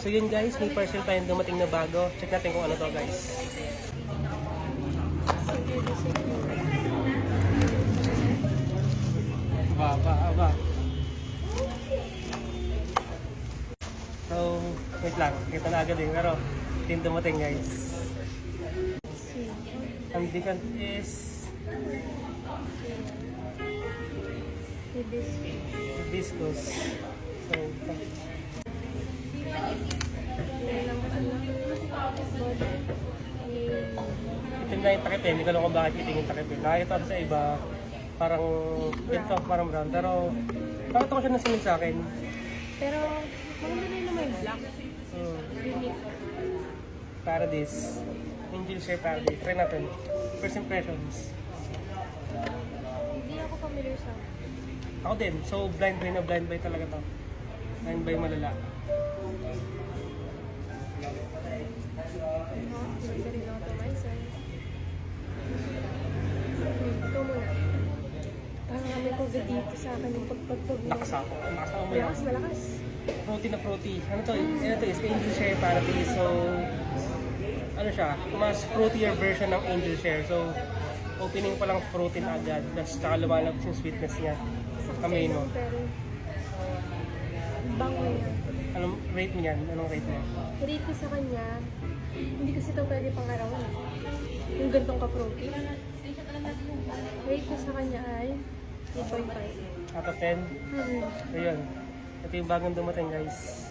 So yun guys, may parcel tayong dumating na bago. Check natin kung ano to guys. Aba. So, wait lang. Kita na agad eh. Pero, ito yung dumating guys. Ang different is hibiscus. So, itim na yung takip eh. Hindi ko alam kung bakit itim yung takip eh. Nakakita ko sa iba, parang ganito, parang brown. Pero, bakit ako siya nasingin sa akin? Pero, maganda na yun naman yung black. Unique. Paradise. Angel Share Paradise. Try natin. First impressions. Hindi ako familiar sa Ako din. So, blind buy na blind buy talaga to. Blind buy malala. Maganda rin ako tumaisan. Ito muna. Parang kami COVID dito sa akin yung pagpagpag mo. Lakas ako. Lakas ako mo yan. Malakas. Fruity na fruity. Ano to? Ano to is Angel Share Paradise. So, ano siya? Mas fruitier version ng Angel Share. So, opening pa lang fruity na agad. Tapos tsaka lumalabas yung sweetness niya. Kamay mo. Pero, bango niya. Anong rate mo yan? Anong rate mo? Rate ko sa kanya, hindi kasi ito pwede pang arawan. Yung gantong ka-fruity. Rate ko sa kanya ay 8.5. Out of 10? So, yun. Ito yung bagong dumating guys.